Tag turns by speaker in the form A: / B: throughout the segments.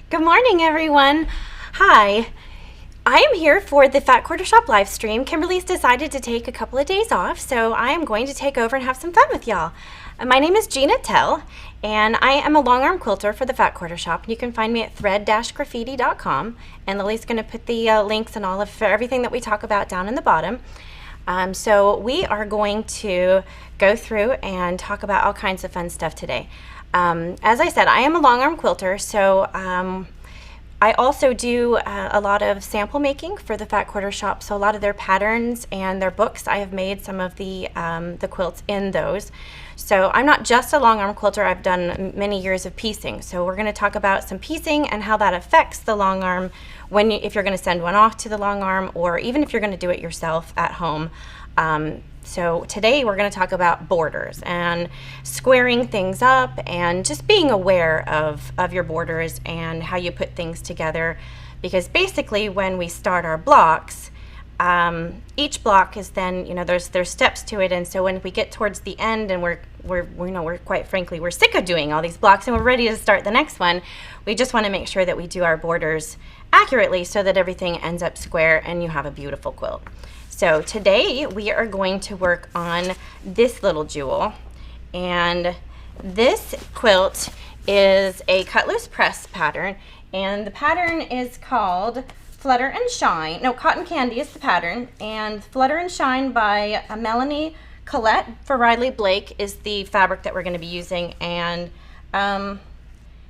A: Good morning, everyone. Hi. I am here for the Fat Quarter Shop live stream. Kimberly's decided to take a couple of days off, so I am going to take over and have some fun with y'all. My name is Gina, and I am a long arm quilter for the Fat Quarter Shop. You can find me at thread-graffiti.com, and Lily's going to put the links and all of everything that we talk about down in the bottom. So we are going to go through and talk about all kinds of fun stuff today. As I said, I am a long arm quilter, so I also do a lot of sample making for the Fat Quarter Shop. So a lot of their patterns and their books, I have made some of the quilts in those. So I'm not just a long arm quilter, I've done many years of piecing. So we're going to talk about some piecing and how that affects the long arm if you're going to send one off to the long arm, or even if you're going to do it yourself at home. So today we're going to talk about borders and squaring things up and just being aware of your borders and how you put things together, because basically when we start our blocks, each block is then, there's steps to it, and so when we get towards the end and we're quite frankly, we're sick of doing all these blocks and we're ready to start the next one, we just want to make sure that we do our borders accurately so that everything ends up square and you have a beautiful quilt. So today we are going to work on this little jewel, and this quilt is a cut loose press pattern, and the pattern is called Flutter and Shine. No, Cotton Candy is the pattern, and Flutter and Shine by Melanie Collette for Riley Blake is the fabric that we're going to be using, and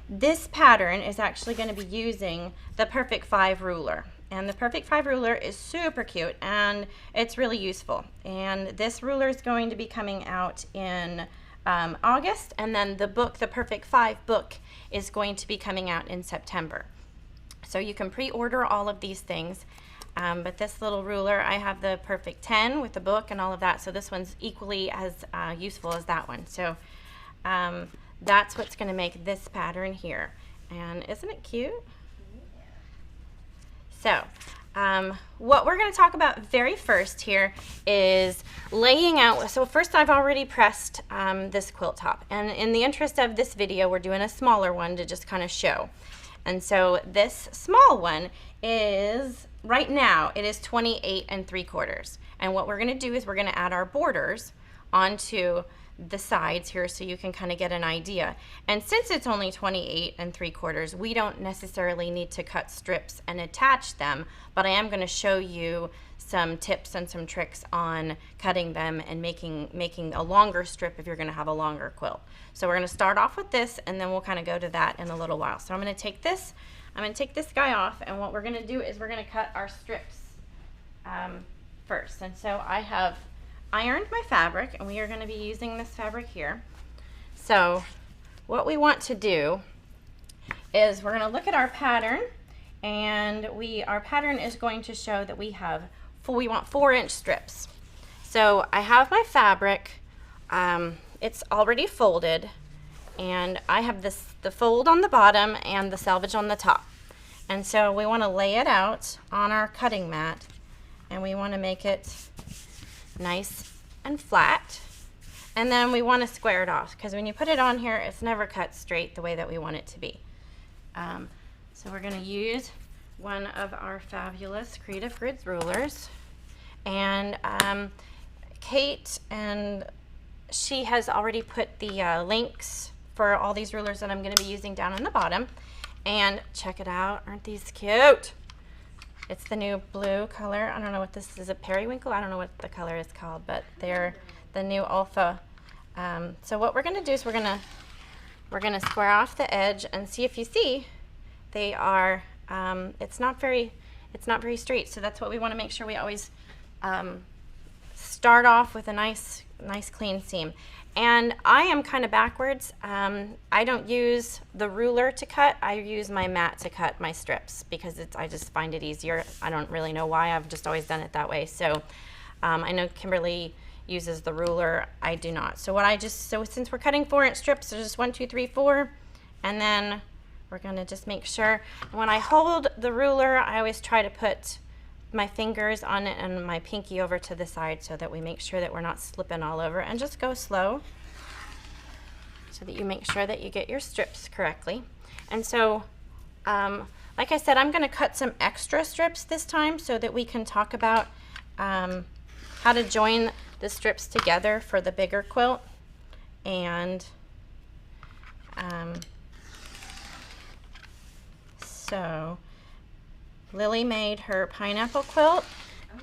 A: this pattern is actually going to be using the Perfect 5 ruler. And the Perfect 5 ruler is super cute and it's really useful. And this ruler is going to be coming out in August, and then the book, the Perfect 5 book, is going to be coming out in September. So you can pre-order all of these things. But this little ruler, I have the Perfect 10 with the book and all of that, so this one's equally as useful as that one. So that's what's going to make this pattern here. And isn't it cute? So what we're going to talk about very first here is laying out. So first, I've already pressed this quilt top, and in the interest of this video, we're doing a smaller one to just kind of show. And so this small one is, right now, it is 28 3/4. And what we're going to do is we're going to add our borders onto the sides here so you can kind of get an idea. And since it's only 28 3/4, we don't necessarily need to cut strips and attach them, but I am going to show you some tips and some tricks on cutting them and making a longer strip if you're going to have a longer quilt. So we're going to start off with this, and then we'll kind of go to that in a little while. So I'm going to take this guy off, and what we're going to do is we're going to cut our strips first. And so I have ironed my fabric, and we are going to be using this fabric here. So what we want to do is we're going to look at our pattern, and our pattern is going to show that we want 4-inch strips. So I have my fabric, it's already folded, and I have the fold on the bottom and the selvage on the top. And so we want to lay it out on our cutting mat, and we want to make it nice and flat, and then we want to square it off, because when you put it on here, it's never cut straight the way that we want it to be. So we're going to use one of our fabulous Creative Grids rulers, and Kate, and she has already put the links for all these rulers that I'm going to be using down in the bottom. And check it out, aren't these cute? It's the new blue color. I don't know what this is, a periwinkle? I don't know what the color is called, but they're the new alpha. So what we're going to do is we're going to square off the edge and see if you see they are. It's not very straight. So that's what we want to make sure we always start off with a nice clean seam. And I am kind of backwards. I don't use the ruler to cut. I use my mat to cut my strips because I just find it easier. I don't really know why. I've just always done it that way. So I know Kimberly uses the ruler. I do not. So since we're cutting 4-inch strips, there's just 1, 2, 3, 4, and then we're going to just make sure. When I hold the ruler, I always try to put my fingers on it and my pinky over to the side so that we make sure that we're not slipping all over, and just go slow so that you make sure that you get your strips correctly. And so Like I said, I'm going to cut some extra strips this time so that we can talk about how to join the strips together for the bigger quilt. And so Lily made her pineapple quilt,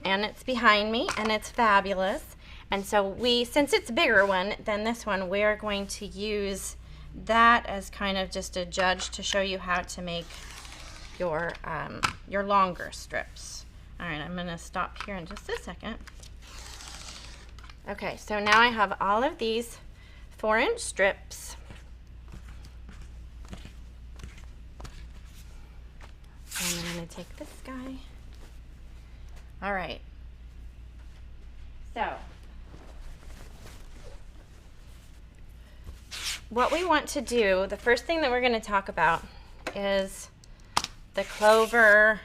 A: and it's behind me, and it's fabulous. And so since it's a bigger one than this one, we're going to use that as kind of just a judge to show you how to make your longer strips. All right, I'm going to stop here in just a second. Okay, so now I have all of these 4-inch strips. And I'm going to take this guy. All right. So what we want to do, the first thing that we're going to talk about is the clover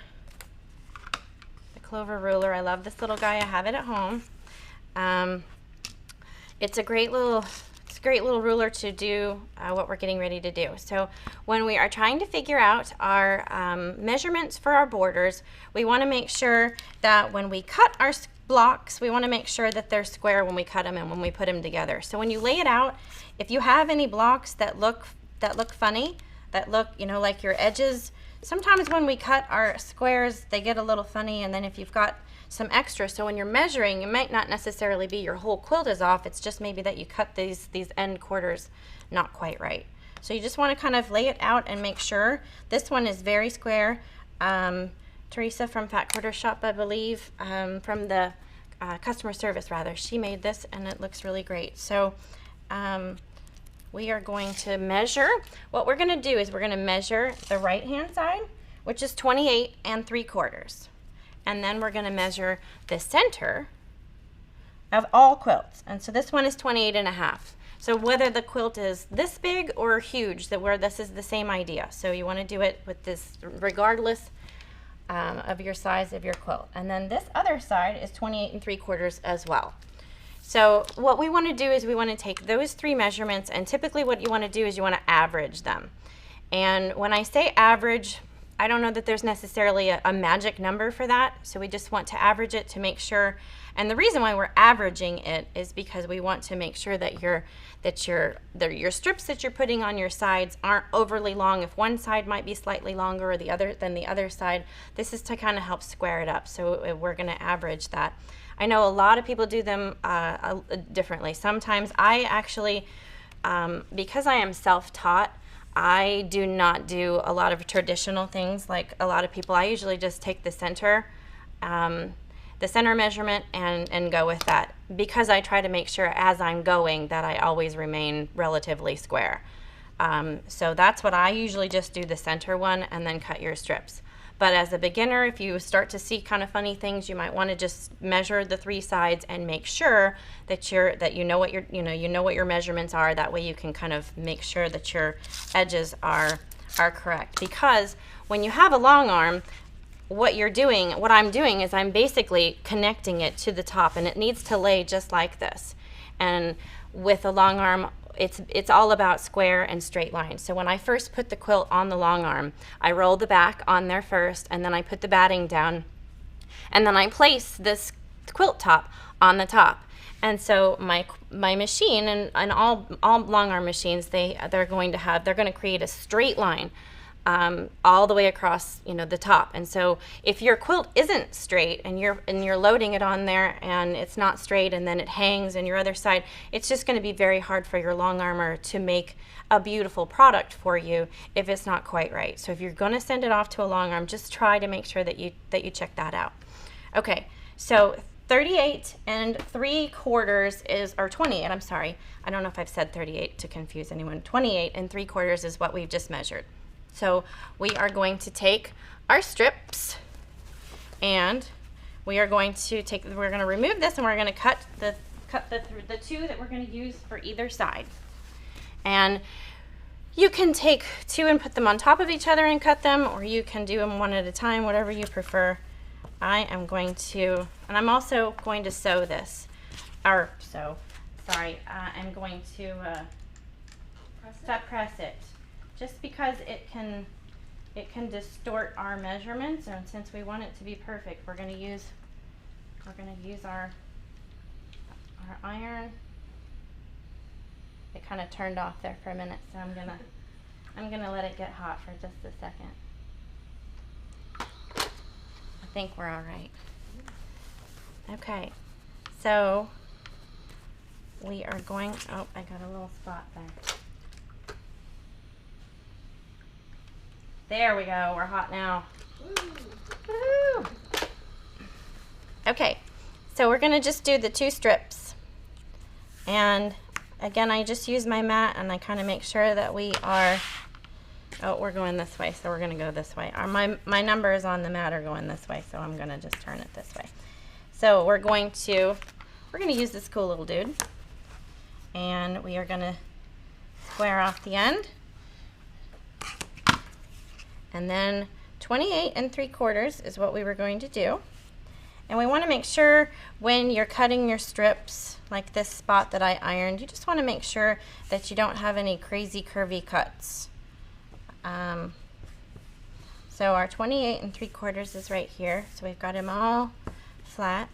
A: ruler. I love this little guy. I have it at home. It's a great little ruler to do what we're getting ready to do. So when we are trying to figure out our measurements for our borders, we want to make sure that when we cut our blocks, we want to make sure that they're square when we cut them and when we put them together. So when you lay it out, if you have any blocks that look funny, that look, you know, like your edges, sometimes when we cut our squares, they get a little funny, and then if you've got some extra, so when you're measuring, it might not necessarily be your whole quilt is off, it's just maybe that you cut these end quarters not quite right. So you just want to kind of lay it out and make sure. This one is very square. Teresa from Fat Quarter Shop, I believe, from the customer service rather, she made this and it looks really great. So we are going to measure. What we're going to do is we're going to measure the right hand side, which is 28 3/4. And then we're going to measure the center of all quilts. And so this one is 28 1/2. So whether the quilt is this big or huge, this is the same idea. So you want to do it with this regardless of your size of your quilt. And then this other side is 28 3/4 as well. So what we want to do is we want to take those 3 measurements, and typically what you want to do is you want to average them. And when I say average, I don't know that there's necessarily a magic number for that, so we just want to average it to make sure. And the reason why we're averaging it is because we want to make sure that your strips that you're putting on your sides aren't overly long. If one side might be slightly longer or the other side, this is to kind of help square it up. So we're going to average that. I know a lot of people do them differently. Sometimes I actually, because I am self-taught, I do not do a lot of traditional things like a lot of people. I usually just take the center measurement and go with that, because I try to make sure as I'm going that I always remain relatively square. So that's what I usually just do, the center one, and then cut your strips. But as a beginner, if you start to see kind of funny things, you might want to just measure the 3 sides and make sure that you know what your measurements are. That way you can kind of make sure that your edges are correct. Because when you have a long arm, what I'm doing is I'm basically connecting it to the top, and it needs to lay just like this. And with a long arm, it's all about square and straight lines. So when I first put the quilt on the long arm, I roll the back on there first, and then I put the batting down, and then I place this quilt top on the top. And so my machine and all long arm machines, they're going to create a straight line all the way across, the top. And so if your quilt isn't straight and you're loading it on there and it's not straight, and then it hangs in your other side, it's just going to be very hard for your long armer to make a beautiful product for you if it's not quite right. So if you're going to send it off to a long arm, just try to make sure that you check that out. Okay, so 38 3/4 is, or 28, I'm sorry, I don't know if I've said 38 to confuse anyone. 28 3/4 is what we've just measured. So we are going to take our strips, and we're going to remove this, and we're going to cut the 2 that we're going to use for either side. And you can take 2 and put them on top of each other and cut them, or you can do them one at a time, whatever you prefer. I'm also going to sew this, I'm going to press it. Just because it it can distort our measurements, and since we want it to be perfect, we're going to use our iron. It kind of turned off there for a minute, so I'm gonna let it get hot for just a second. I think we're all right. Okay, so we are going, oh, I got a little spot there. There we go, we're hot now. Woo. Okay, so we're gonna just do the 2 strips. And again, I just use my mat and I kind of make sure that we are, oh, we're going this way, so we're gonna go this way. My numbers on the mat are going this way, so I'm gonna just turn it this way. So we're gonna use this cool little dude, and we are gonna square off the end, and then 28 3/4 is what we were going to do. And we want to make sure when you're cutting your strips, like this spot that I ironed, you just want to make sure that you don't have any crazy curvy cuts. So our 28 3/4 is right here. So we've got them all flat.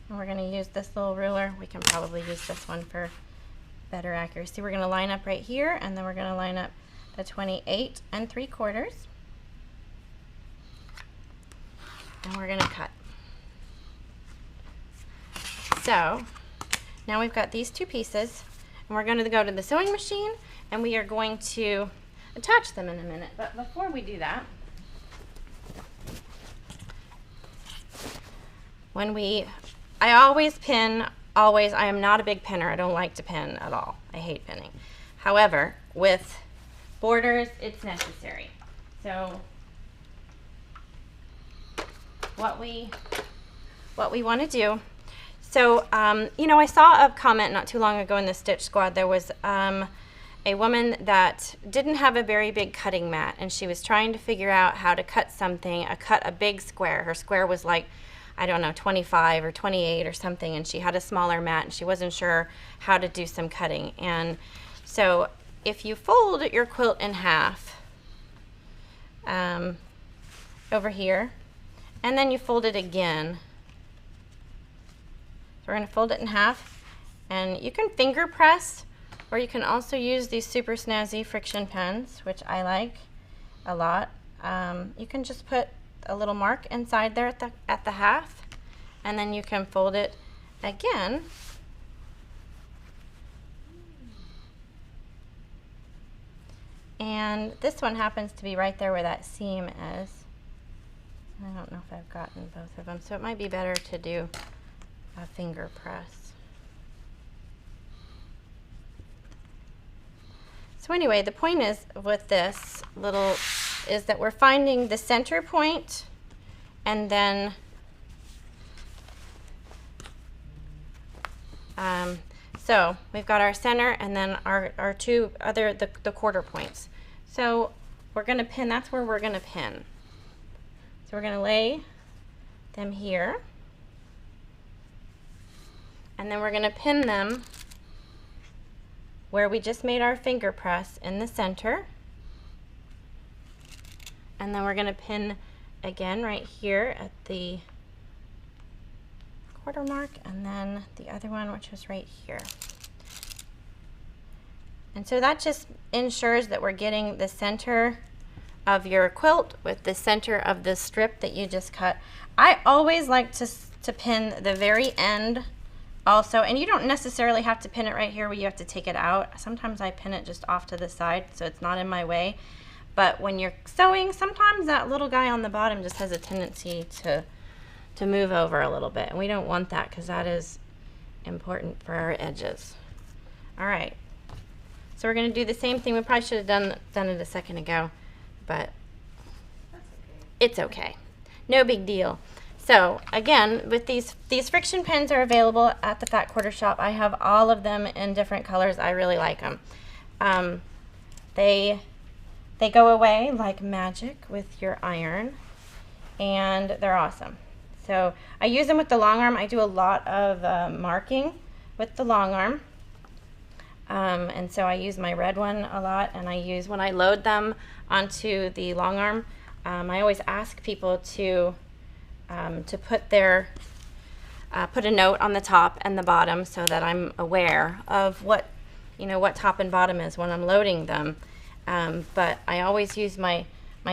A: And we're going to use this little ruler. We can probably use this one for better accuracy. We're going to line up right here, and then we're going to line up the 28 3/4. And we're going to cut. So now we've got these 2 pieces, and we're going to go to the sewing machine, and we are going to attach them in a minute. But before we do that, I always pin, I am not a big pinner. I don't like to pin at all. I hate pinning. However, with borders, it's necessary. So what we want to do, so you know, I saw a comment not too long ago in the Stitch Squad. There was a woman that didn't have a very big cutting mat, and she was trying to figure out how to cut something, cut a big square. Her square was like, I don't know, 25 or 28 or something, and she had a smaller mat, and she wasn't sure how to do some cutting. And so if you fold your quilt in half over here, and then you fold it again. So we're going to fold it in half, and you can finger press, or you can also use these super snazzy friction pens, which I like a lot. You can just put a little mark inside there at the half, and then you can fold it again. And this one happens to be right there where that seam is. I don't know if I've gotten both of them, so it might be better to do a finger press. So anyway, the point is with this little is that we're finding the center point, and then so we've got our center, and then our 2 other the quarter points. So we're going to pin, that's where we're going to pin. So we're going to lay them here, and then we're going to pin them where we just made our finger press in the center, and then we're going to pin again right here at the quarter mark, and then the other one, which is right here. And so that just ensures that we're getting the center of your quilt with the center of the strip that you just cut. I always like to pin the very end also, and you don't necessarily have to pin it right here where you have to take it out. Sometimes I pin it just off to the side so it's not in my way. But when you're sewing, sometimes that little guy on the bottom just has a tendency to move over a little bit, and we don't want that because that is important for our edges. All right, so we're going to do the same thing. We probably should have done it a second ago, but that's okay. It's okay, no big deal. So again, with these friction pins are available at the Fat Quarter Shop. I have all of them in different colors. I really like them. They go away like magic with your iron, and they're awesome. So I use them with the long arm. I do a lot of marking with the long arm. And so I use my red one a lot, and I use, when I load them onto the long arm, I always ask people to put their put a note on the top and the bottom so that I'm aware of what, you know, what top and bottom is when I'm loading them. But I always use my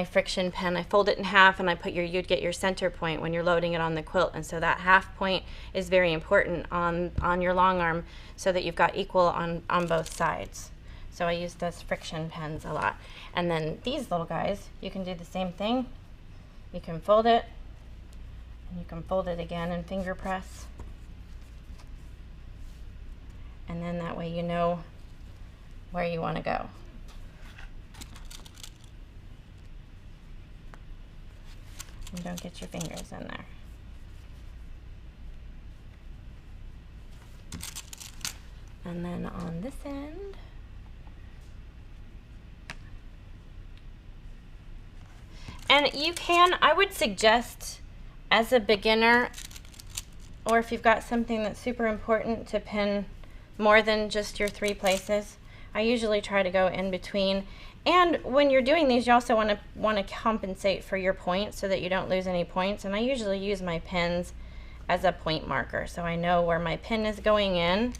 A: friction pen. I fold it in half, and I put you'd get your center point when you're loading it on the quilt, and so that half point is very important on your long arm so that you've got equal on both sides. So I use those friction pens a lot. And then these little guys, you can do the same thing. You can fold it, and you can fold it again and finger press. And then that way you know where you want to go. And don't get your fingers in there. And then on this end, and you can, I would suggest as a beginner, or if you've got something that's super important, to pin more than just your 3 places. I usually try to go in between. And when you're doing these, you also want to compensate for your points so that you don't lose any points. And I usually use my pins as a point marker, so I know where my pin is going in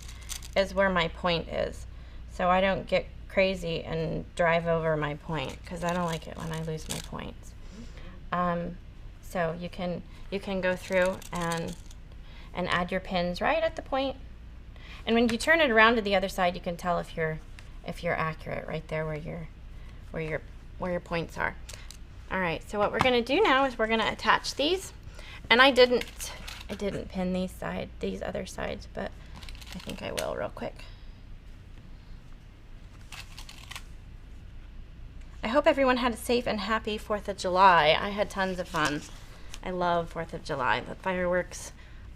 A: is where my point is. So I don't get crazy and drive over my point, because I don't like it when I lose my points. So you can go through and add your pins right at the point. And when you turn it around to the other side, you can tell if you're accurate right there where your points are. All right, so what we're going to do now is we're going to attach these. And I didn't pin these other sides, but I think I will real quick. I hope everyone had a safe and happy 4th of July. I had tons of fun. I love 4th of July. The fireworks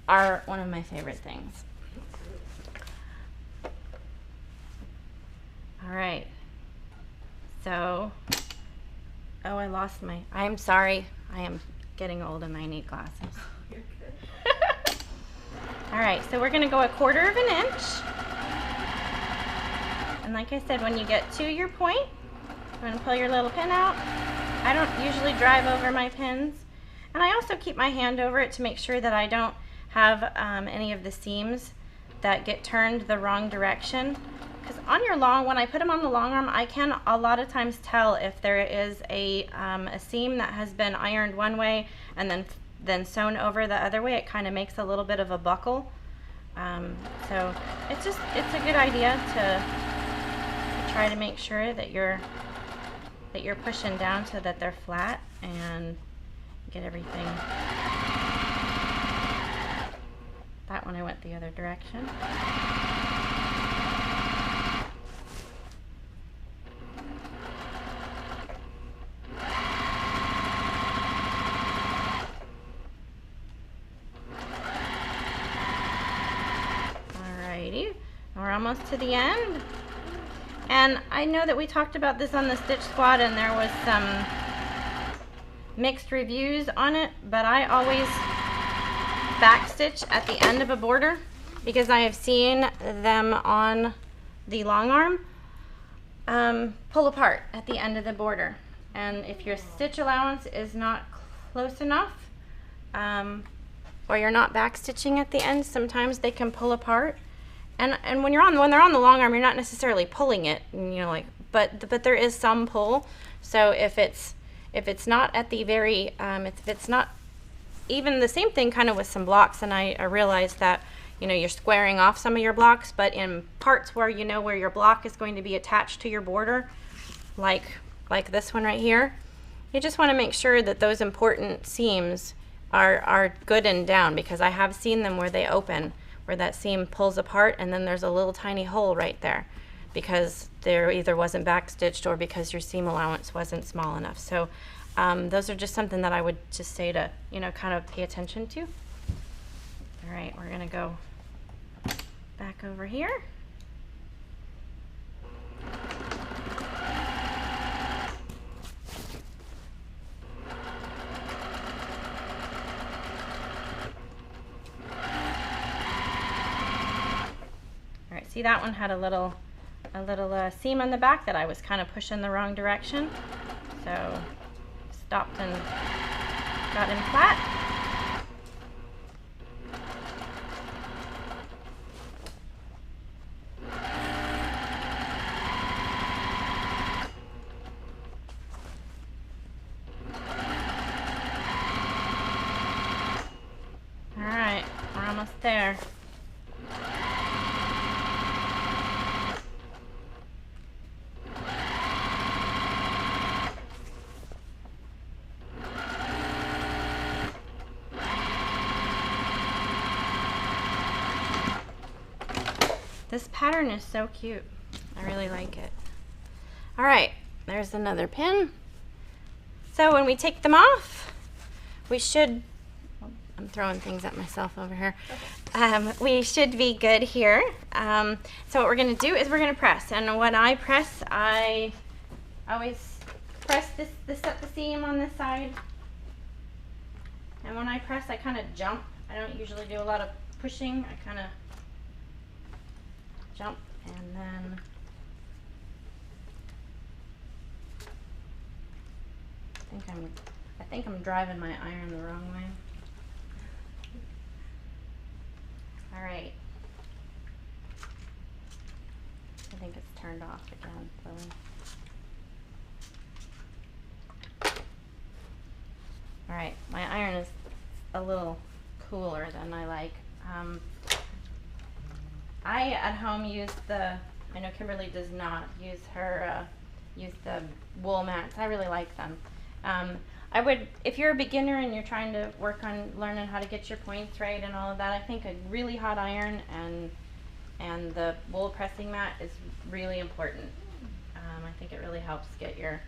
A: are one of my favorite things. All right. So, oh, I lost I'm sorry. I am getting old and I need glasses. You're good. All right, so we're gonna go 1/4 of an inch. And like I said, when you get to your point, you're gonna pull your little pin out. I don't usually drive over my pins. And I also keep my hand over it to make sure that I don't have any of the seams that get turned the wrong direction. Because when I put them on the long arm, I can a lot of times tell if there is a seam that has been ironed one way and then sewn over the other way. It kind of makes a little bit of a buckle. So it's a good idea to try to make sure that you're pushing down so that they're flat and get everything. That one I went the other direction. We're almost to the end. And I know that we talked about this on the Stitch Squad and there was some mixed reviews on it, but I always backstitch at the end of a border because I have seen them on the long arm pull apart at the end of the border. And if your stitch allowance is not close enough, or you're not backstitching at the end, sometimes they can pull apart. And when they're on the long arm, you're not necessarily pulling it, but there is some pull. So if it's not at the very, if it's not even the same thing kind of with some blocks, and I realized that you're squaring off some of your blocks, but in parts where where your block is going to be attached to your border, like this one right here, you just want to make sure that those important seams are good and down, because I have seen them where they open, where that seam pulls apart and then there's a little tiny hole right there because there either wasn't backstitched or because your seam allowance wasn't small enough. So those are just something that I would just say to kind of pay attention to. All right, we're gonna go back over here. See, that one had a little a little seam on the back that I was kind of pushing the wrong direction. So stopped and got him flat. There. This pattern is so cute. I really like it. All right, there's another pin. So when we take them off, we should, I'm throwing things at myself over here. Okay. We should be good here. So what we're going to do is we're going to press. And when I press, I always press this at the seam on this side. And when I press, I kind of jump. I don't usually do a lot of pushing. I kind of jump and then I think I'm driving my iron the wrong way. All right. I think it's turned off again. All right, my iron is a little cooler than I like. I at home use I know Kimberly does not use use the wool mats. I really like them. I would, if you're a beginner and you're trying to work on learning how to get your points right and all of that, I think a really hot iron and the wool pressing mat is really important. I think it really helps set your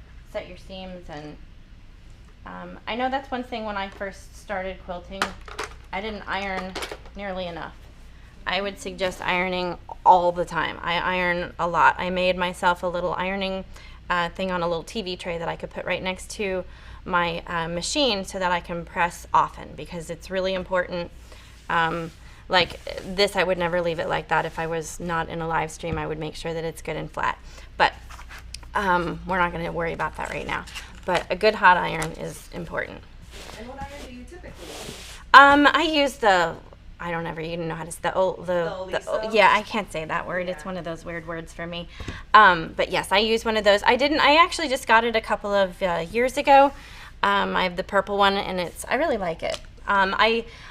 A: seams, and I know that's one thing when I first started quilting, I didn't iron nearly enough. I would suggest ironing all the time. I iron a lot. I made myself a little ironing thing on a little TV tray that I could put right next to my machine so that I can press often, because it's really important. Like this, I would never leave it like that. If I was not in a live stream, I would make sure that it's good and flat. But we're not going to worry about that right now. But a good hot iron is important.
B: And what iron do you typically use?
A: I use I don't ever even know how to say the yeah, I can't say that word. Yeah. It's one of those weird words for me. But yes, I use one of those. I actually just got it a couple of years ago. I have the purple one, and I really like it.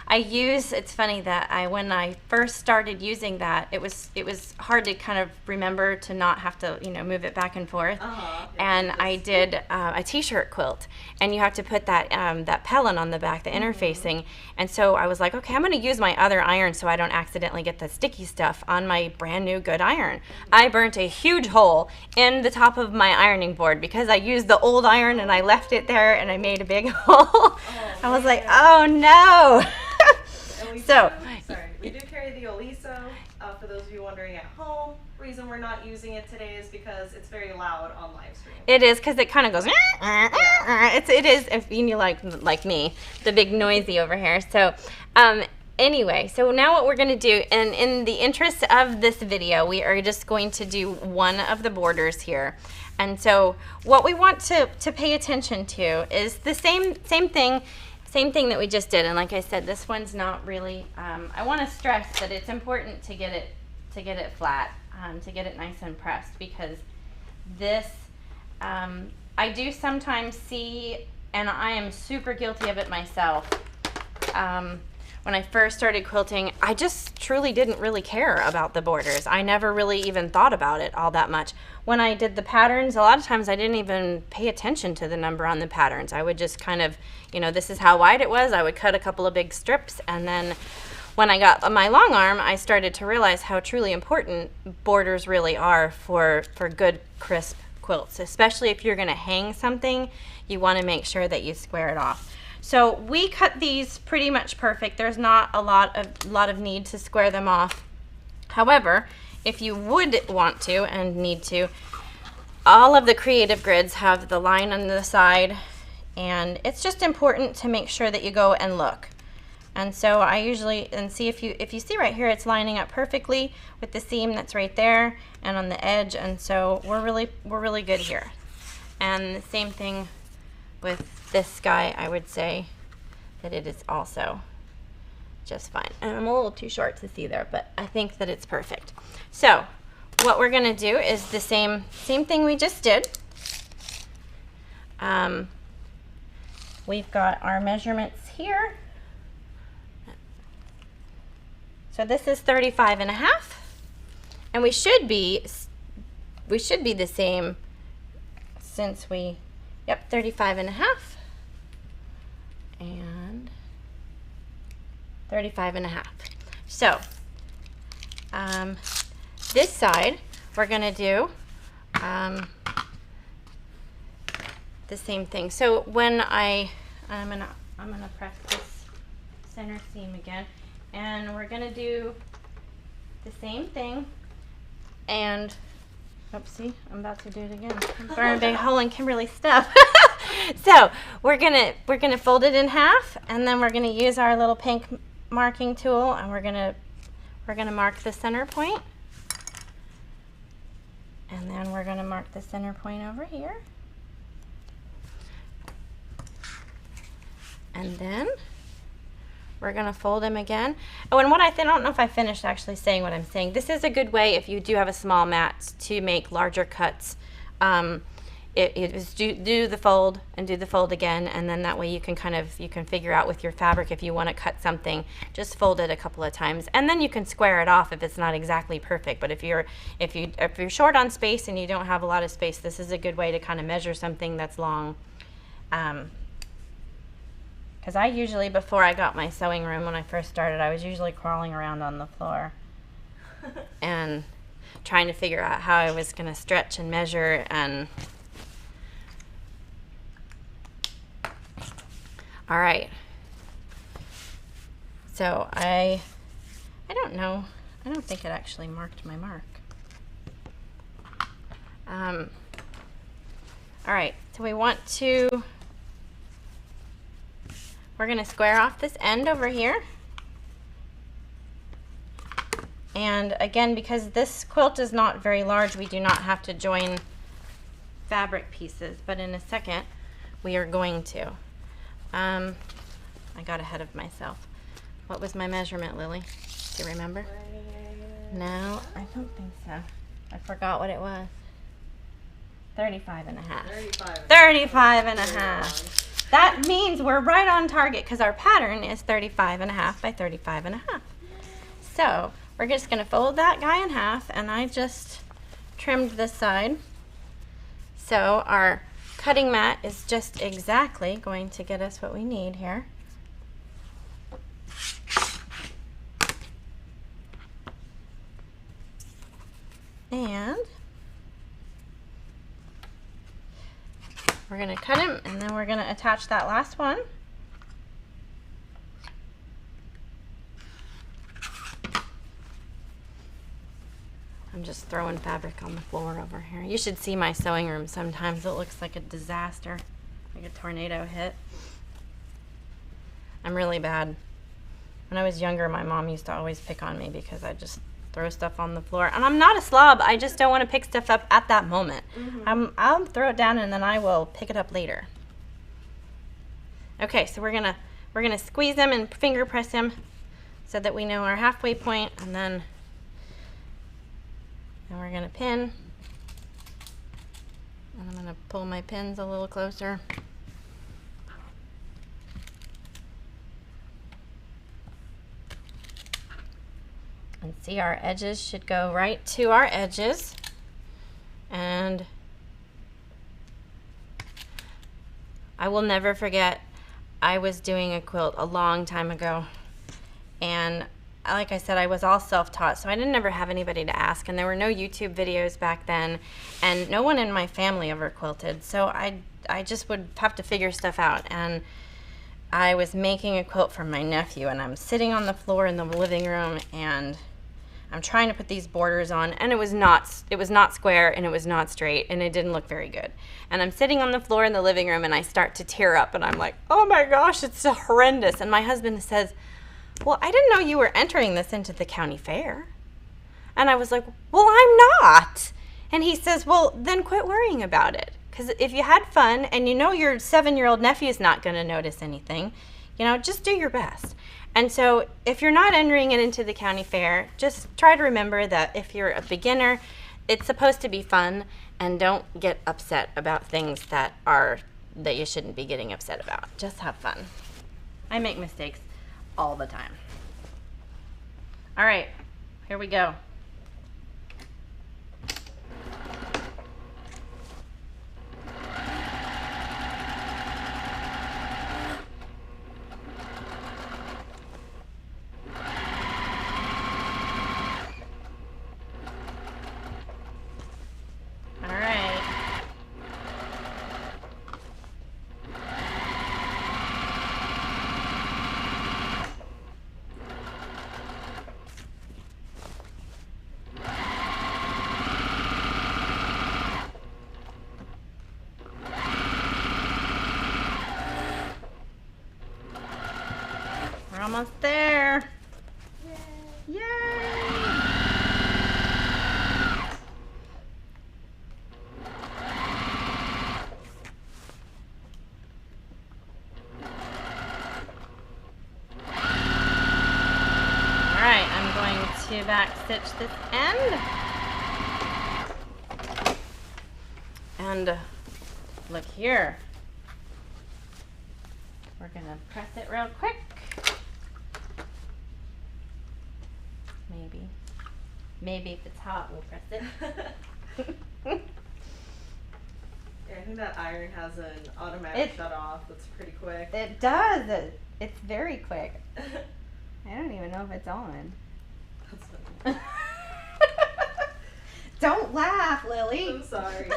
A: It's funny that when I first started using that, it was hard to kind of remember to not have to, move it back and forth. And I did a t-shirt quilt, and you have to put that pellin on the back, the interfacing. And so I was like, okay, I'm going to use my other iron so I don't accidentally get the sticky stuff on my brand new good iron. I burnt a huge hole in the top of my ironing board because I used the old iron and I left it there and I made a big hole. I was like, oh no.
B: We do carry the Oliso. For those of you wondering at home, reason we're not using it today is because it's very loud on live stream.
A: It is, because it kind of goes. It is, if you like me, the big noisy over here. So anyway, so now what we're going to do, and in the interest of this video, we are just going to do one of the borders here. And so what we want to pay attention to is the same thing that we just did. And like I said, this one's not really, I want to stress that it's important to get it flat, to get it nice and pressed, because this, I do sometimes see, and I am super guilty of it myself, when I first started quilting, I just truly didn't really care about the borders. I never really even thought about it all that much. When I did the patterns, a lot of times I didn't even pay attention to the number on the patterns. I would just kind of, this is how wide it was. I would cut a couple of big strips, and then when I got my long arm, I started to realize how truly important borders really are for good, crisp quilts. Especially if you're going to hang something, you want to make sure that you square it off. So we cut these pretty much perfect. There's not a lot of need to square them off. However, if you would want to and need to, all of the creative grids have the line on the side, and it's just important to make sure that you go and look. And so I usually, and see if you see right here, it's lining up perfectly with the seam that's right there and on the edge, and so we're really good here. And the same thing with this guy, I would say that it is also just fine. And I'm a little too short to see there, but I think that it's perfect. So what we're gonna do is the same thing we just did. We've got our measurements here. So this is 35.5, and we should be the same since we, yep, 35.5 and 35.5. So this side we're gonna do the same thing. So when I'm gonna press this center seam again, and we're gonna do the same thing. And oopsie, I'm about to do it again. I'm burning a big hole in Kimberly's stuff. So we're gonna fold it in half, and then we're gonna use our little pink marking tool, and we're gonna mark the center point, and then we're gonna mark the center point over here, and then we're gonna fold them again. Oh, and I don't know if I finished actually saying what I'm saying. This is a good way, if you do have a small mat, to make larger cuts. It is do the fold and do the fold again, and then that way you can figure out with your fabric if you want to cut something. Just fold it a couple of times, and then you can square it off if it's not exactly perfect. But if you're short on space and you don't have a lot of space, this is a good way to kind of measure something that's long. Because I usually, before I got my sewing room, when I first started, I was usually crawling around on the floor and trying to figure out how I was going to stretch and measure. And all right, so I don't know, I don't think it actually marked my mark. All right, so we're going to square off this end over here. And again, because this quilt is not very large, we do not have to join fabric pieces, but in a second we are going to. I got ahead of myself. What was my measurement, Lily? Do you remember? No, I don't think so. I forgot what it was. 35.5. 35.5. That means we're right on target because our pattern is 35.5 by 35.5. So we're just going to fold that guy in half, and I just trimmed this side. So our cutting mat is just exactly going to get us what we need here. And we're going to cut him, and then we're going to attach that last one. I'm just throwing fabric on the floor over here. You should see my sewing room sometimes. It looks like a disaster, like a tornado hit. I'm really bad. When I was younger, my mom used to always pick on me because I just throw stuff on the floor. And I'm not a slob. I just don't want to pick stuff up at that moment. I'll throw it down and then I will pick it up later. Okay, so we're gonna squeeze them and finger press them so that we know our halfway point, and then we're gonna pin. And I'm gonna pull my pins a little closer. And see, our edges should go right to our edges. And I will never forget, I was doing a quilt a long time ago, and like I said, I was all self-taught, so I didn't ever have anybody to ask, and there were no YouTube videos back then, and no one in my family ever quilted, so I just would have to figure stuff out. And I was making a quilt for my nephew, and I'm sitting on the floor in the living room, and I'm trying to put these borders on, and it was not square, and it was not straight, and it didn't look very good. And I'm sitting on the floor in the living room, and I start to tear up, and I'm like, oh my gosh, it's so horrendous. And my husband says, well, I didn't know you were entering this into the county fair. And I was like, well, I'm not. And he says, well, then quit worrying about it. Because if you had fun and you know your 7-year-old nephew's not going to notice anything, you know, just do your best. And so if you're not entering it into the county fair, just try to remember that if you're a beginner, it's supposed to be fun, and don't get upset about things that you shouldn't be getting upset about. Just have fun. I make mistakes all the time. All right, here we go. We're almost there. Yay! Yay! Alright, I'm going to back stitch this end. And look here. We're going to press it real quick. Maybe if it's hot, we'll press it.
B: Yeah, I think that iron has an automatic shut off that's pretty quick.
A: It does. It's very quick. I don't even know if it's on.
B: That's
A: Don't laugh, Lily.
B: I'm sorry.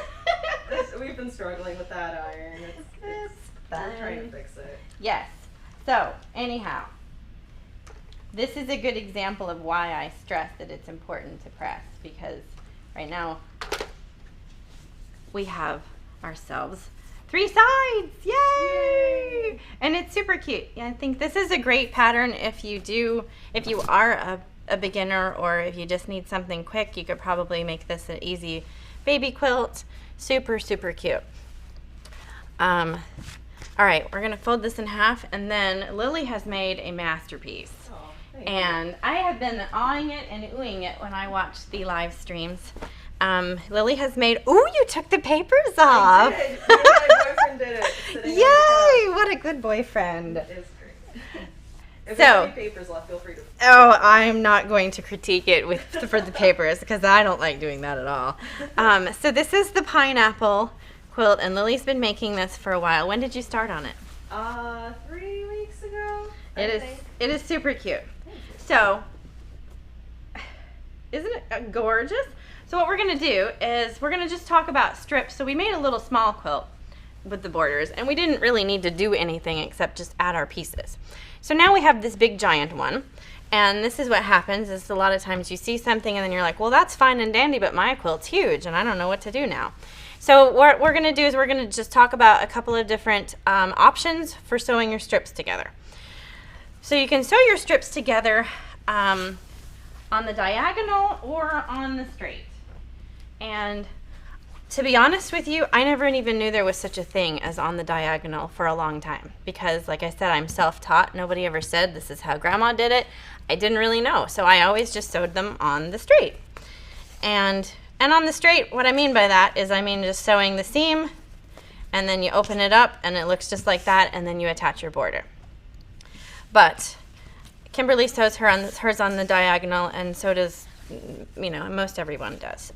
B: We've been struggling with that iron. It's
A: fun.
B: We're trying to fix it.
A: Yes. So, anyhow, this is a good example of why I stress that it's important to press, because right now we have ourselves 3 sides. Yay! And it's super cute. Yeah, I think this is a great pattern if you are a beginner, or if you just need something quick, you could probably make this an easy baby quilt. Super, super cute. All right, we're gonna fold this in half, and then Lily has made a masterpiece. And I have been awing it and oohing it when I watch the live streams. Lily has made, ooh, you took the papers off.
B: I did. Me and my boyfriend did it.
A: Yay, what a good boyfriend.
B: It is great. If
A: So,
B: there's any papers left, feel free to.
A: Oh, I'm not going to critique it for the papers, because I don't like doing that at all. So this is the pineapple quilt, and Lily's been making this for a while. When did you start on it?
B: 3 weeks ago.
A: It is super cute. So, isn't it gorgeous? So what we're going to do is we're going to just talk about strips. So we made a little small quilt with the borders, and we didn't really need to do anything except just add our pieces. So now we have this big giant one, and this is what happens is a lot of times you see something and then you're like, well, that's fine and dandy, but my quilt's huge and I don't know what to do now. So what we're going to do is we're going to just talk about a couple of different options for sewing your strips together. So you can sew your strips together on the diagonal or on the straight. And to be honest with you, I never even knew there was such a thing as on the diagonal for a long time, because like I said, I'm self-taught. Nobody ever said this is how grandma did it. I didn't really know, so I always just sewed them on the straight. And on the straight, what I mean by that is I mean just sewing the seam, and then you open it up and it looks just like that, and then you attach your border. But Kimberly sews hers on the diagonal, and so does, you know, most everyone does.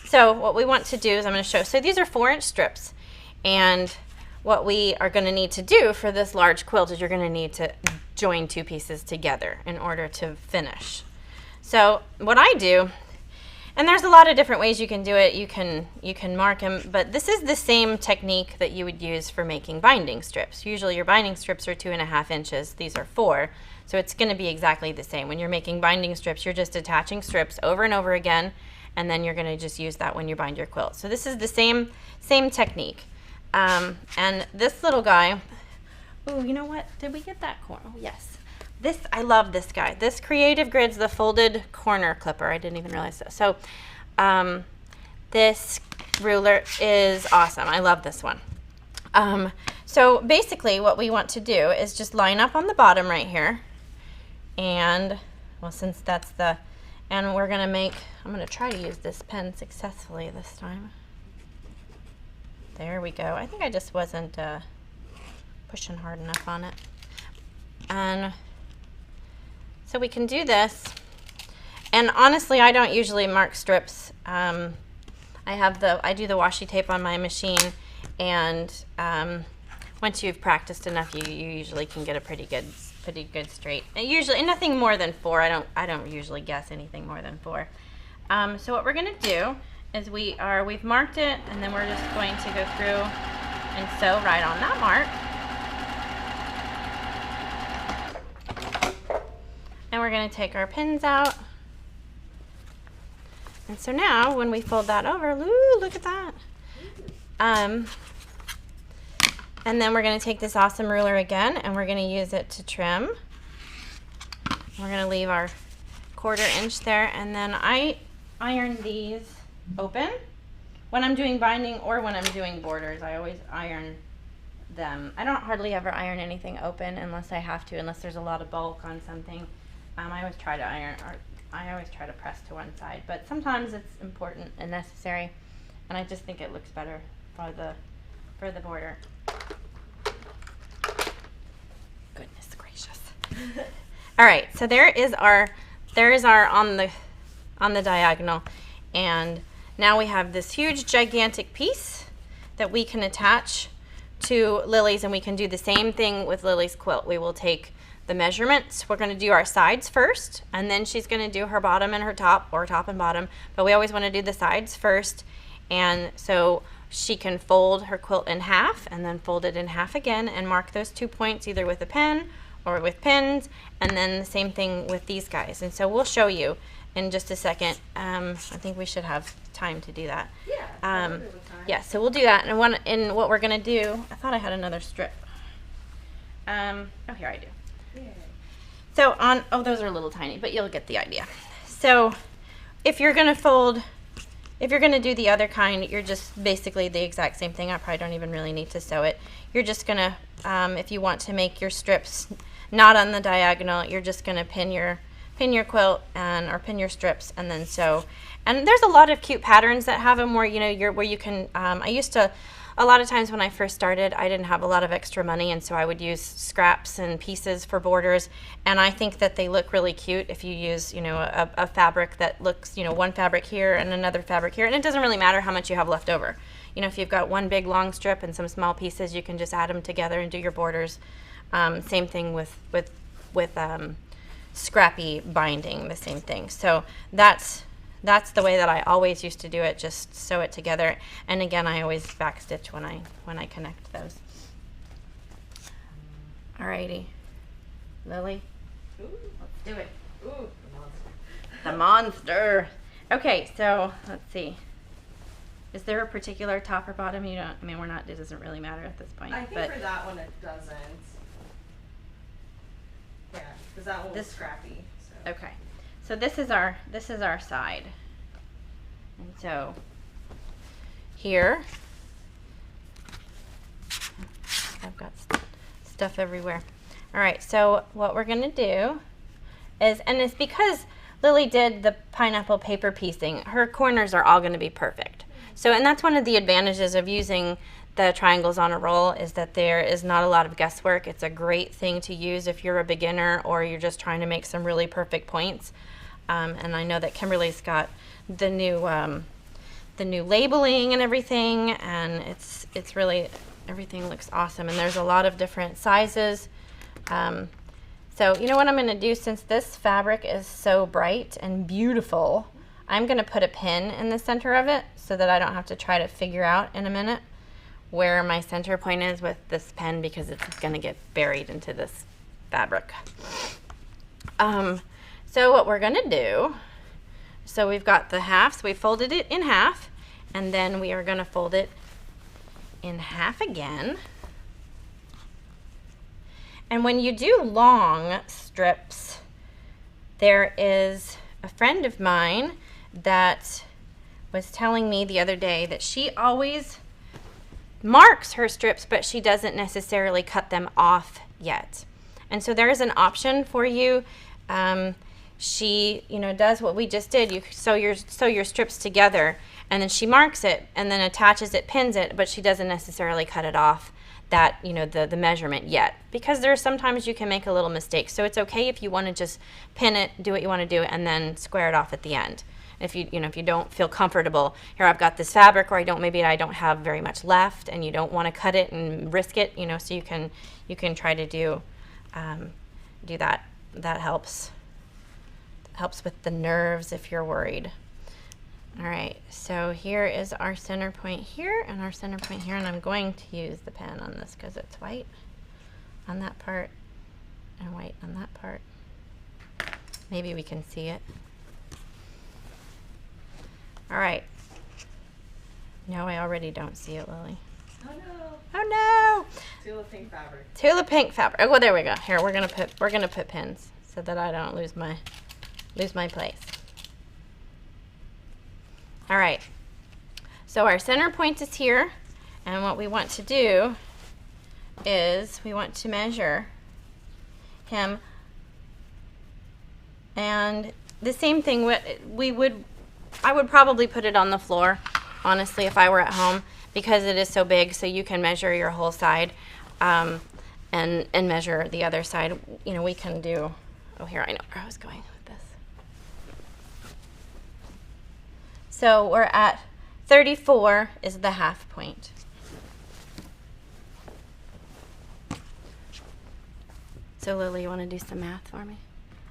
A: So what we want to do is I'm going to show, so these are 4-inch strips, and what we are going to need to do for this large quilt is you're going to need to join 2 pieces together in order to finish. So what I do, and there's a lot of different ways you can do it. You can mark them, but this is the same technique that you would use for making binding strips. Usually your binding strips are 2.5 inches. These are 4, so it's going to be exactly the same. When you're making binding strips, you're just attaching strips over and over again, and then you're going to just use that when you bind your quilt. So this is the same technique. And this little guy, oh, you know what? Did we get that corner? Oh, yes. this, I love this guy. This Creative Grids, the folded corner clipper. I didn't even realize that. So this ruler is awesome. I love this one. So basically what we want to do is just line up on the bottom right here. And, well, since that's the, and we're gonna make, I'm gonna try to use this pen successfully this time. There we go. I think I just wasn't pushing hard enough on it. And so we can do this. And honestly, I don't usually mark strips. I do the washi tape on my machine, and once you've practiced enough, you usually can get a pretty good straight. And usually nothing more than 4. I don't usually guess anything more than 4. So what we're gonna do is we've marked it, and then we're just going to go through and sew right on that mark. And we're gonna take our pins out. And so now when we fold that over, ooh, look at that. And then we're gonna take this awesome ruler again, and we're gonna use it to trim. We're gonna leave our 1/4 inch there, and then I iron these open. When I'm doing binding or when I'm doing borders, I always iron them. I don't hardly ever iron anything open unless I have to, unless there's a lot of bulk on something. I always try to iron, or I always try to press to one side, but sometimes it's important and necessary, and I just think it looks better for the border. Goodness gracious. All right, so there is our on the diagonal, and now we have this huge gigantic piece that we can attach to Lily's, and we can do the same thing with Lily's quilt. We will take the measurements. We're going to do our sides first, and then she's going to do her bottom and her top, or top and bottom, but we always want to do the sides first. And so she can fold her quilt in half and then fold it in half again and mark those 2 points either with a pen or with pins, and then the same thing with these guys. And so we'll show you in just a second. I think we should have time to do that.
B: Yeah.
A: Yeah, so we'll do that. And what we're going to do, I thought I had another strip. Oh, here I do.
B: Yeah.
A: So oh, those are a little tiny, but you'll get the idea. So if you're going to do the other kind, you're just basically the exact same thing. I probably don't even really need to sew it. You're just going to, if you want to make your strips not on the diagonal, you're just going to pin your quilt or pin your strips and then sew. And there's a lot of cute patterns that have them where, you know, where you can, I used to, a lot of times when I first started, I didn't have a lot of extra money, and so I would use scraps and pieces for borders, and I think that they look really cute if you use, you know, a fabric that looks, you know, one fabric here and another fabric here, and it doesn't really matter how much you have left over. You know, if you've got one big long strip and some small pieces, you can just add them together and do your borders. Same thing with scrappy binding, the same thing. So that's the way that I always used to do it, just sew it together. And again, I always backstitch when I connect those. Alrighty, Lily,
B: Ooh.
A: let's do it.
B: Ooh.
A: The monster. Okay, so let's see. Is there a particular top or bottom? You don't, I mean, it doesn't really matter at this point.
B: I think for that one it doesn't. Yeah, because that one was scrappy. So.
A: Okay, so this is our side, and so here I've got stuff everywhere. All right, so what we're gonna do is, and it's because Lily did the pineapple paper piecing, her corners are all gonna be perfect. So, and that's one of the advantages of using the triangles on a roll, is that there is not a lot of guesswork. It's a great thing to use if you're a beginner or you're just trying to make some really perfect points. And I know that Kimberly's got the new labeling and everything, and it's really, everything looks awesome. And there's a lot of different sizes. So you know what I'm going to do, since this fabric is so bright and beautiful, I'm going to put a pin in the center of it so that I don't have to try to figure out in a minute where my center point is with this pen, because it's going to get buried into this fabric. So what we're going to do, so we've got the halves, we folded it in half, and then we are going to fold it in half again. And when you do long strips, there is a friend of mine that was telling me the other day that she always marks her strips, but she doesn't necessarily cut them off yet. And so there is an option for you. She, does what we just did. You sew your strips together, and then she marks it, and then attaches it, pins it, but she doesn't necessarily cut it off that, the measurement yet, because there's sometimes you can make a little mistake. So it's okay if you want to just pin it, do what you want to do, and then square it off at the end. If you don't feel comfortable, here I've got this fabric, or maybe I don't have very much left, and you don't want to cut it and risk it, so you can try to do that. That helps with the nerves if you're worried. All right, so here is our center point here and our center point here, and I'm going to use the pen on this because it's white on that part and white on that part. Maybe we can see it. All right. No, I already don't see it, Lily.
B: Oh no.
A: Oh no.
B: Tulip pink fabric.
A: Tulip pink fabric. Oh, well, there we go. Here, we're gonna put pins so that I don't lose my place. All right. So our center point is here, and what we want to do is we want to measure him, and the same thing I would probably put it on the floor, honestly, if I were at home, because it is so big, so you can measure your whole side and measure the other side. We can do, here, I know where I was going with this. So we're at 34 is the half point. So Lily, you want to do some math for me?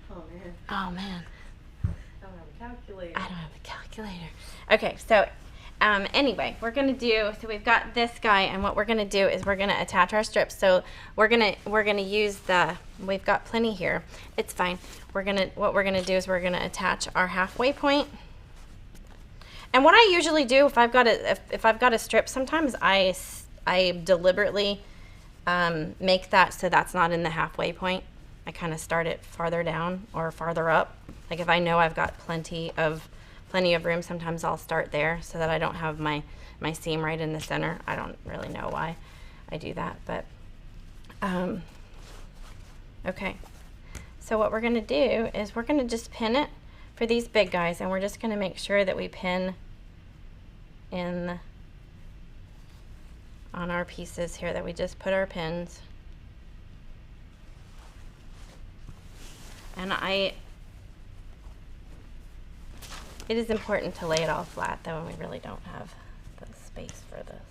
B: Oh man.
A: Oh man.
B: I don't have a calculator.
A: I don't have a calculator. Okay, so anyway, we're gonna so we've got this guy, and what we're gonna do is we're gonna attach our strips. So we're gonna use we've got plenty here. It's fine. What we're gonna do is we're gonna attach our halfway point. And what I usually do if I've got a strip, sometimes I deliberately make that so that's not in the halfway point. I kind of start it farther down or farther up. Like if I know I've got plenty of room, sometimes I'll start there so that I don't have my seam right in the center. I don't really know why I do that, but okay. So what we're gonna do is we're gonna just pin it for these big guys, and we're just gonna make sure that we pin on our pieces here, that we just put our pins. And it is important to lay it all flat though, and we really don't have the space for this.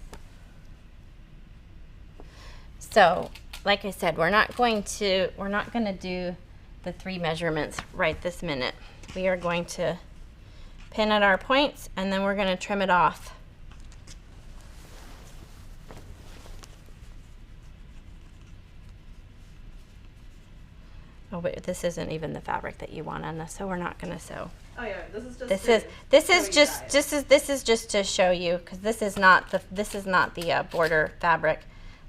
A: So, like I said, we're not going to do the 3 measurements right this minute. We are going to pin at our points, and then we're going to trim it off. Oh, but this isn't even the fabric that you want on this, so we're not going to sew.
B: Oh yeah, this is just.
A: This is just to show you, because this is not the border fabric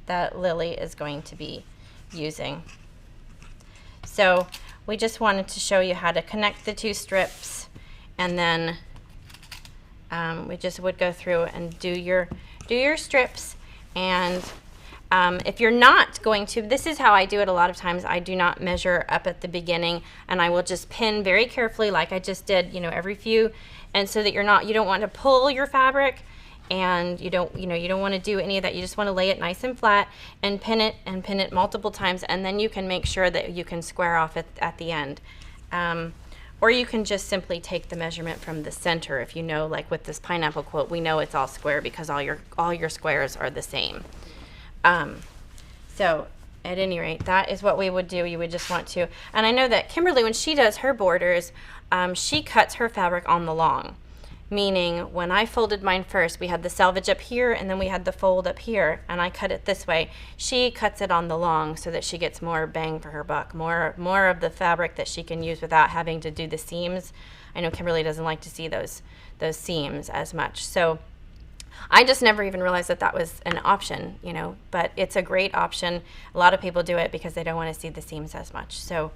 A: that Lily is going to be using. So we just wanted to show you how to connect the 2 strips, and then we just would go through and do your strips. And if you're not going to, this is how I do it a lot of times. I do not measure up at the beginning, and I will just pin very carefully like I just did, every few, and so that you don't want to pull your fabric, and you don't want to do any of that. You just want to lay it nice and flat and pin it multiple times, and then you can make sure that you can square off at the end. Or you can just simply take the measurement from the center. If like with this pineapple quilt, we know it's all square because all your squares are the same. So at any rate, that is what we would do. You would just want to, and I know that Kimberly, when she does her borders, she cuts her fabric on the long, meaning when I folded mine first, we had the selvage up here, and then we had the fold up here, and I cut it this way. She cuts it on the long so that she gets more bang for her buck, more of the fabric that she can use without having to do the seams. I know Kimberly doesn't like to see those seams as much. So I just never even realized that that was an option, you know, but it's a great option. A lot of people do it because they don't want to see the seams as much. So,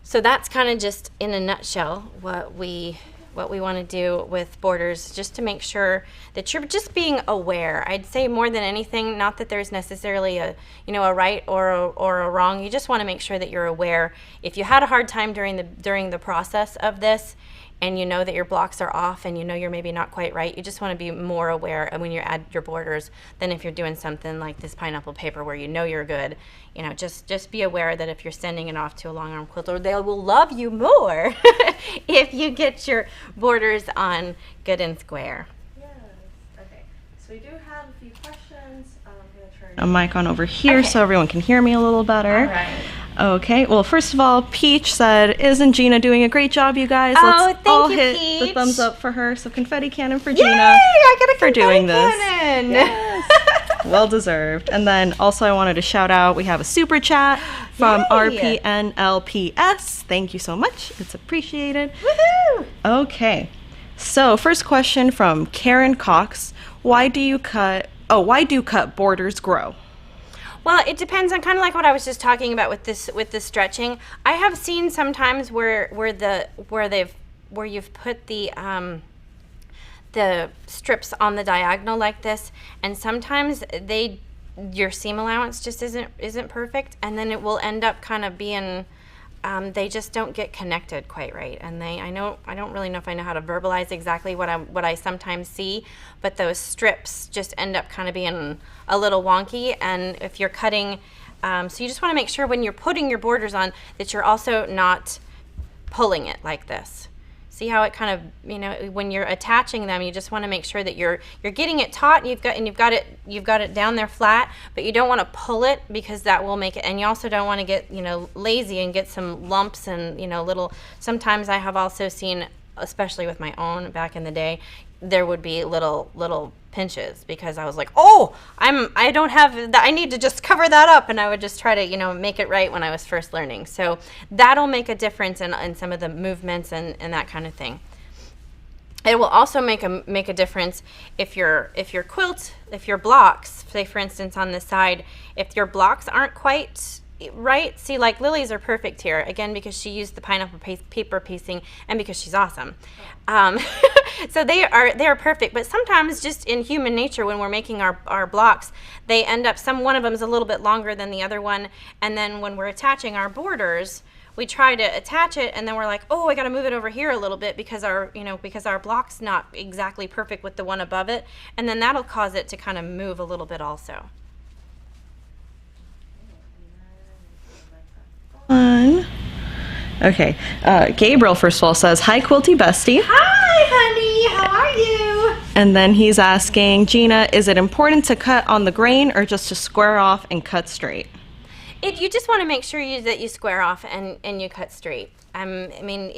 A: so that's kind of just in a nutshell what we want to do with borders, just to make sure that you're just being aware. I'd say more than anything, not that there's necessarily a, you know, a right or a wrong. You just want to make sure that you're aware. If you had a hard time during the process of this, and you know that your blocks are off and you know you're maybe not quite right, you just want to be more aware of when you add your borders than if you're doing something like this pineapple paper where you know you're good. You know, just be aware that if you're sending it off to a long arm quilter, they will love you more if you get your borders on good and square.
B: Yes. Okay. So we do have a few questions. I'm going to turn a mic on over here so everyone can hear me a little better.
A: All right.
B: Okay, well, first of all, Peach said, "Isn't Gina doing a great job, you guys?"
A: Oh,
B: Let's
A: thank
B: all
A: you,
B: hit
A: Peach.
B: the thumbs up for her. So confetti cannon for
A: Yay!
B: Gina
A: I got a
B: for doing this.
A: cannon.
B: Yes. Well deserved. And then also I wanted to shout out, we have a super chat from
A: Yay!
B: RPNLPS. Thank you so much. It's appreciated.
A: Woohoo!
B: Okay, so first question from Karen Cox. Why do cut borders grow?
A: Well, it depends on kind of like what I was just talking about with this stretching. I have seen sometimes where you've put the strips on the diagonal like this, and sometimes your seam allowance just isn't perfect, and then it will end up kind of being they just don't get connected quite right, and I don't really know if I know how to verbalize exactly what I sometimes see, but those strips just end up kind of being a little wonky. And if you're cutting, so you just want to make sure when you're putting your borders on that you're also not pulling it like this. See how it kind of, you know, when you're attaching them, you just want to make sure that you're getting it taut, and you've got it down there flat, but you don't want to pull it because that will make it. And you also don't want to get, you know, lazy and get some lumps and, you know, little. Sometimes I have also seen, especially with my own back in the day, there would be little pinches because I was like, oh, I don't have that, I need to just cover that up, and I would just try to, you know, make it right when I was first learning. So that'll make a difference in some of the movements and that kind of thing. It will also make a difference if your blocks, say for instance on this side, if your blocks aren't quite right. See, like Lily's are perfect here, again, because she used the pineapple paper piecing and because she's awesome. So they are perfect, but sometimes just in human nature when we're making our blocks, they end up, one of them is a little bit longer than the other one, and then when we're attaching our borders, we try to attach it, and then we're like, oh, I got to move it over here a little bit because our block's not exactly perfect with the one above it, and then that'll cause it to kind of move a little bit also.
B: Okay, Gabriel first of all says, "Hi, Quilty Bestie."
A: Hi, honey. How are you?
B: And then he's asking, Gina, is it important to cut on the grain or just to square off and cut straight?
A: You just want to make sure that you square off and you cut straight. I mean,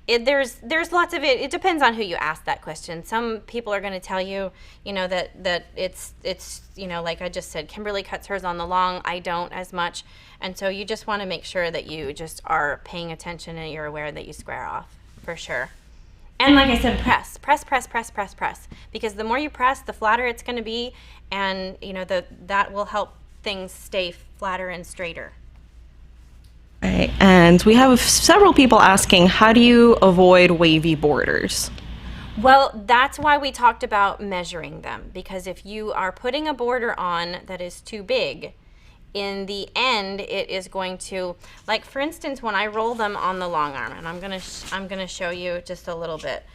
A: there's lots of it. It depends on who you ask that question. Some people are going to tell you, you know, that it's you know, like I just said, Kimberly cuts hers on the long. I don't as much, and so you just want to make sure that you just are paying attention and you're aware that you square off for sure. And like I said, press, because the more you press, the flatter it's going to be, and you know that will help things stay flatter and straighter.
B: Right, and we have several people asking, how do you avoid wavy borders?
A: Well, that's why we talked about measuring them, because if you are putting a border on that is too big, in the end it is going to, like for instance, when I roll them on the long arm, and I'm gonna show you just a little bit.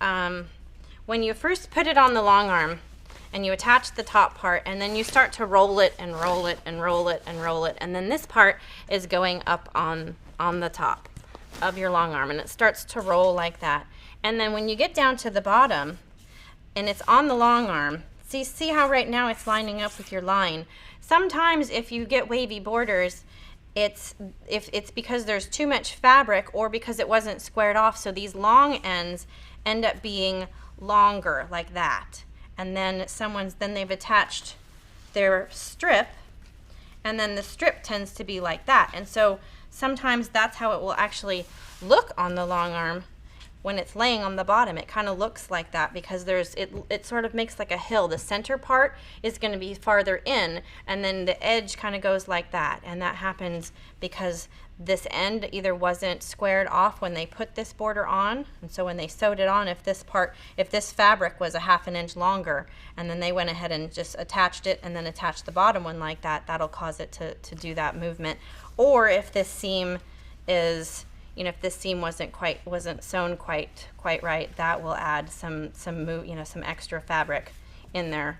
A: When you first put it on the long arm and you attach the top part, and then you start to roll it and roll it and roll it and roll it, and then this part is going up on the top of your long arm, and it starts to roll like that. And then when you get down to the bottom and it's on the long arm, see how right now it's lining up with your line. Sometimes if you get wavy borders, it's because there's too much fabric or because it wasn't squared off, so these long ends end up being longer like that. And then they've attached their strip, and then the strip tends to be like that. And so sometimes that's how it will actually look on the long arm, when it's laying on the bottom, it kind of looks like that because it sort of makes like a hill. The center part is going to be farther in, and then the edge kind of goes like that. And that happens because this end either wasn't squared off when they put this border on, and so when they sewed it on, if this fabric was a 1/2 inch longer, and then they went ahead and just attached it and then attached the bottom one like that, that'll cause it to do that movement. Or if this seam is, if this seam wasn't sewn quite right, that will add some extra fabric in there,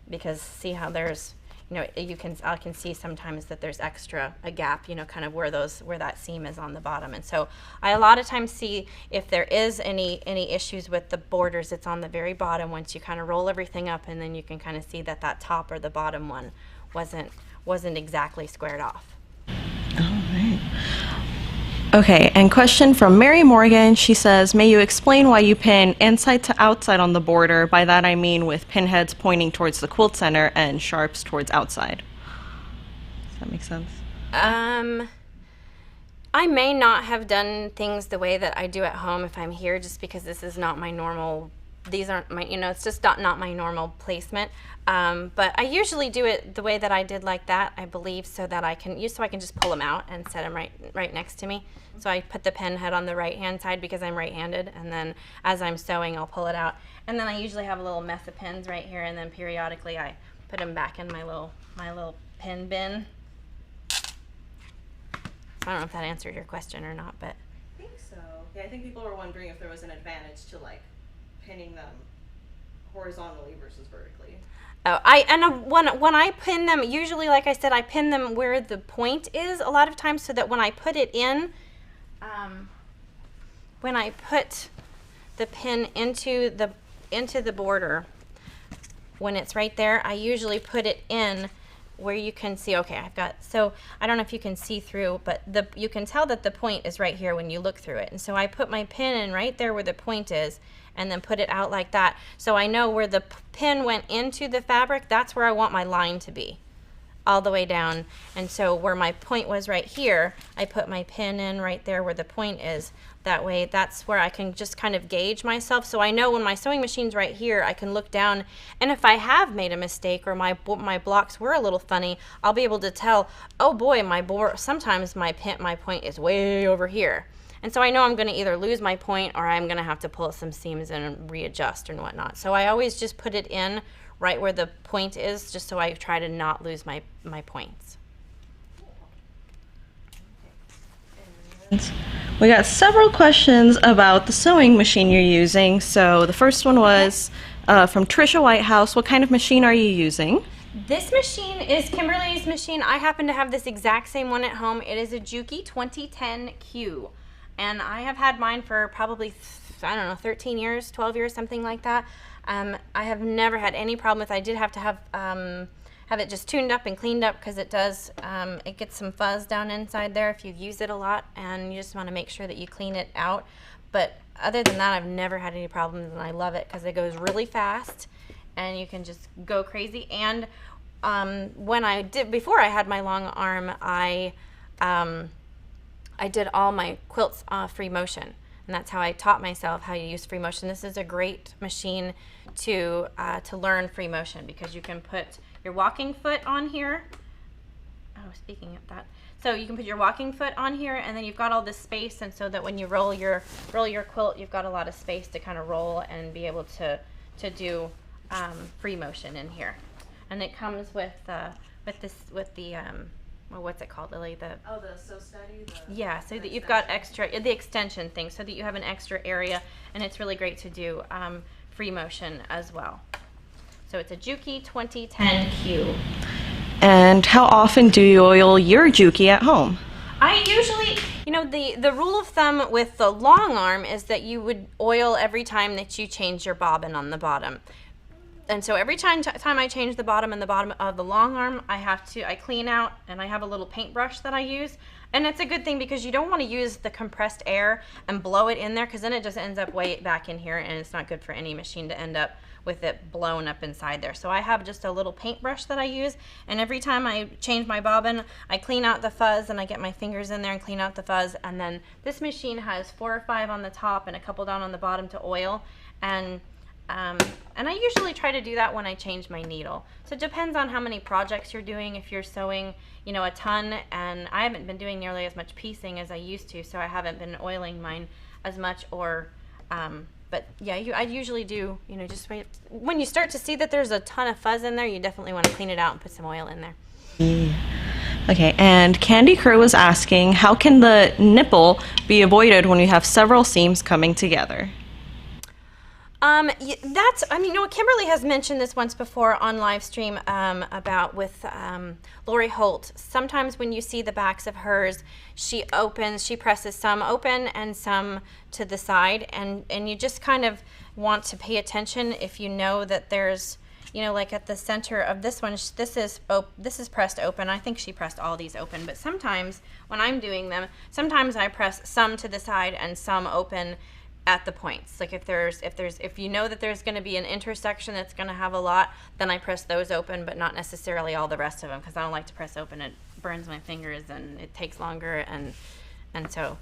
A: because see how there's, I can see sometimes that there's a gap, kind of where that seam is on the bottom. And so I a lot of times see if there is any issues with the borders, it's on the very bottom once you kind of roll everything up, and then you can kind of see that top or the bottom one wasn't exactly squared off.
C: All right. Okay, and question from Mary Morgan. She says, may you explain why you pin inside to outside on the border? By that I mean with pinheads pointing towards the quilt center and sharps towards outside. Does that make sense?
A: I may not have done things the way that I do at home if I'm here, just because this is not my normal, these aren't my, it's just not my normal placement. But I usually do it the way that I did like that, I believe, so I can just pull them out and set them right next to me. So I put the pin head on the right hand side because I'm right-handed, and then as I'm sewing, I'll pull it out. And then I usually have a little mess of pins right here, and then periodically I put them back in my little pin bin. I don't know if that answered your question or not, but
B: I think so. Yeah, I think people were wondering if there was an advantage to like pinning them horizontally versus vertically.
A: Oh, when I pin them, usually, like I said, I pin them where the point is a lot of times, so that when I put it in, when I put the pin into the border, when it's right there, I usually put it in where you can see, okay, so I don't know if you can see through, but you can tell that the point is right here when you look through it. And so I put my pin in right there where the point is, and then put it out like that. So I know where the pin went into the fabric, that's where I want my line to be, all the way down. And so where my point was right here, I put my pin in right there where the point is. That way, that's where I can just kind of gauge myself. So I know when my sewing machine's right here, I can look down, and if I have made a mistake or my blocks were a little funny, I'll be able to tell, oh boy, sometimes my point is way over here. And so I know I'm going to either lose my point or I'm going to have to pull some seams in and readjust and whatnot. So I always just put it in right where the point is, just so I try to not lose my points.
C: We got several questions about the sewing machine you're using. So the first one was from Trisha Whitehouse. What kind of machine are you using?
A: This machine is Kimberly's machine. I happen to have this exact same one at home. It is a Juki 2010Q. And I have had mine for probably, 13 years, 12 years, something like that. I have never had any problem with it. I did have to have it just tuned up and cleaned up, because it does, it gets some fuzz down inside there if you use it a lot, and you just want to make sure that you clean it out. But other than that, I've never had any problems, and I love it because it goes really fast and you can just go crazy. And before I had my long arm, I did all my quilts free motion, and that's how I taught myself how to use free motion. This is a great machine to learn free motion, because you can put your walking foot on here. Oh, speaking of that, so you can put your walking foot on here, and then you've got all this space, and so that when you roll your quilt, you've got a lot of space to kind of roll and be able to do free motion in here. And it comes with the well, what's it called, Lily?
B: The Sew Study?
A: Yeah, so that you've got the extension thing, so that you have an extra area, and it's really great to do free motion as well. So it's a Juki 2010Q.
C: And how often do you oil your Juki at home?
A: I usually, the rule of thumb with the long arm is that you would oil every time that you change your bobbin on the bottom. And so every time I change the bottom of the long arm, I clean out, and I have a little paintbrush that I use. And it's a good thing, because you don't want to use the compressed air and blow it in there, because then it just ends up way back in here, and it's not good for any machine to end up with it blown up inside there. So I have just a little paintbrush that I use, and every time I change my bobbin, I clean out the fuzz and I get my fingers in there and clean out the fuzz. And then this machine has 4 or 5 on the top and a couple down on the bottom to oil. And I usually try to do that when I change my needle. So it depends on how many projects you're doing. If you're sewing, you know, a ton, and I haven't been doing nearly as much piecing as I used to, so I haven't been oiling mine as much. Or, but yeah, I usually do, you know, just wait. When you start to see that there's a ton of fuzz in there, you definitely want to clean it out and put some oil in there.
C: Okay, and Candy Crow was asking, how can the nipple be avoided when you have several seams coming together?
A: I mean, you know, Kimberly has mentioned this once before on live stream about with Lori Holt. Sometimes when you see the backs of hers, she presses some open and some to the side, and you just kind of want to pay attention if you know that there's, you know, like at the center of this one, this is pressed open. I think she pressed all these open, but sometimes when I'm doing them, sometimes I press some to the side and some open at the points. Like if you know that there's going to be an intersection that's going to have a lot, then I press those open, but not necessarily all the rest of them, because I don't like to press open. It burns my fingers and it takes longer, and so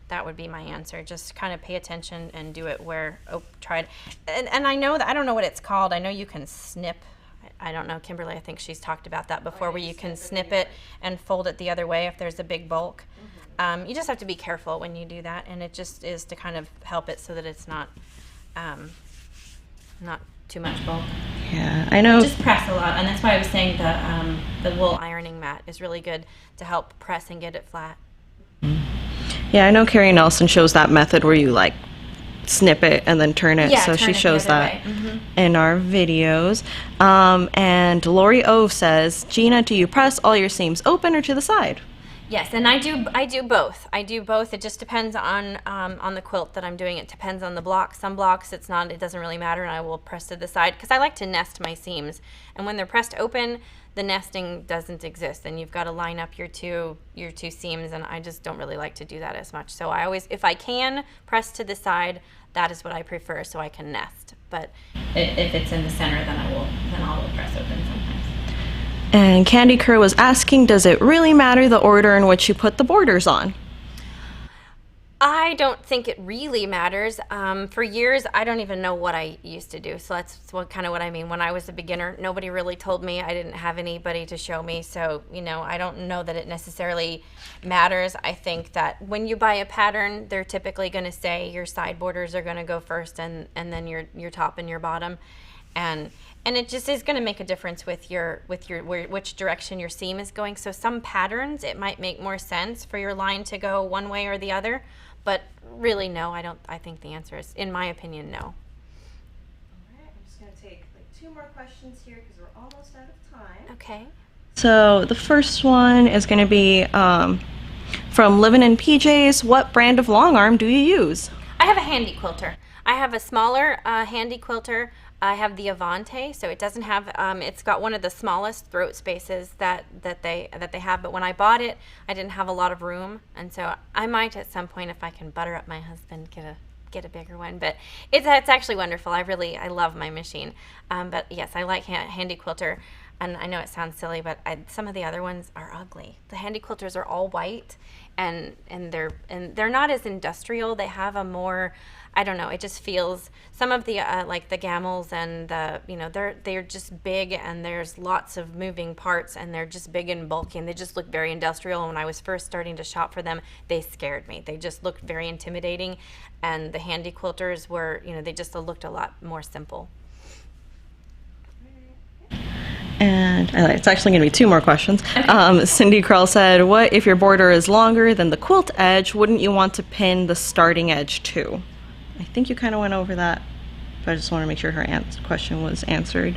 A: that would be my answer. Just kind of pay attention and do it where tried. And I know that, I don't know what it's called. I know you can snip. I don't know, Kimberly, I think she's talked about that before, where you can snip it and fold it the other way if there's a big bulk. You just have to be careful when you do that, and it just is to kind of help it so that it's not too much bulk.
C: Yeah, I know.
A: Just press a lot, and that's why I was saying the wool ironing mat is really good to help press and get it flat.
C: Yeah, I know Carrie Nelson shows that method where you like snip it and then turn it.
A: Yeah,
C: so
A: turn
C: she
A: it the
C: shows
A: other
C: that
A: way.
C: in our videos. And Lori O says, Gina, do you press all your seams open or to the side?
A: Yes, and I do both. I do both. It just depends on the quilt that I'm doing. It depends on the block. Some blocks it doesn't really matter, and I will press to the side because I like to nest my seams. And when they're pressed open, the nesting doesn't exist, and you've got to line up your two seams, and I just don't really like to do that as much. So I always, if I can press to the side, that is what I prefer, so I can nest. But if it's in the center, then I will press open sometimes.
C: And Candy Crow was asking, does it really matter the order in which you put the borders on?
A: I don't think it really matters. For years, I don't even know what I used to do. So that's kind of what I mean. When I was a beginner, nobody really told me. I didn't have anybody to show me. So, you know, I don't know that it necessarily matters. I think that when you buy a pattern, they're typically going to say your side borders are going to go first, and then your top and your bottom. And it just is going to make a difference with which direction your seam is going. So some patterns, it might make more sense for your line to go one way or the other, but really no, I don't. I think the answer is, in my opinion, no.
B: All right, I'm just going to take like 2 more questions here because we're almost out of time.
A: Okay.
C: So the first one is going to be from Livin' in PJs. What brand of long arm do you use?
A: I have a handy quilter. I have a smaller handy quilter. I have the Avante, so it doesn't have. It's got one of the smallest throat spaces that they have. But when I bought it, I didn't have a lot of room, and so I might at some point, if I can butter up my husband, get a bigger one. But it's actually wonderful. I love my machine. But yes, I like handy quilter. And I know it sounds silly, but some of the other ones are ugly. The handy quilters are all white, and they're not as industrial. They have a more, I don't know, it just feels, some of the like the Gamels and the, you know, they're just big, and there's lots of moving parts, and they're just big and bulky, and they just look very industrial. And when I was first starting to shop for them, they scared me. They just looked very intimidating, and the handy quilters were, you know, they just looked a lot more simple.
C: And it's actually going to be 2 more questions. Okay. Cindy Krell said, what if your border is longer than the quilt edge? Wouldn't you want to pin the starting edge too? I think you kind of went over that, but I just want to make sure her question was answered.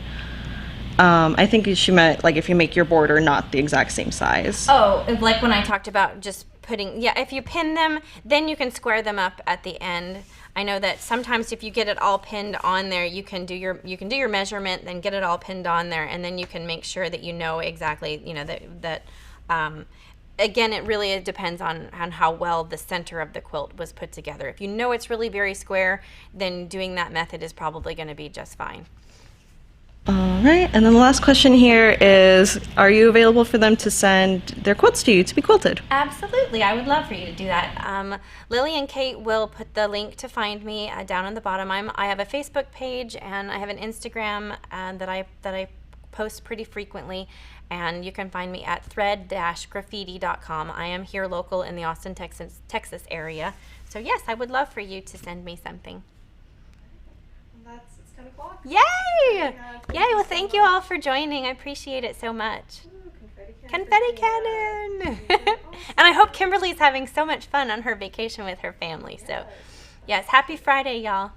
C: I think she meant like if you make your border not the exact same size.
A: Oh, like when I talked about just putting, yeah, if you pin them, then you can square them up at the end. I know that sometimes if you get it all pinned on there, you can do your measurement, then get it all pinned on there, and then you can make sure that you know exactly, you know, that again, it really depends on how well the center of the quilt was put together. If you know it's really very square, then doing that method is probably going to be just fine.
C: All right, and then the last question here is, are you available for them to send their quilts to you to be quilted?
A: Absolutely, I would love for you to do that. Lily and Kate will put the link to find me down on the bottom. I have a Facebook page and I have an Instagram that I post pretty frequently, and you can find me at thread-graffiti.com. I am here local in the Austin, Texas area, so yes, I would love for you to send me something.
B: It's 10 o'clock.
A: Yay! Yay! Well, thank you all for joining. I appreciate it so much. Confetti cannon! And I hope Kimberly's having so much fun on her vacation with her family. So, yes, happy Friday, y'all.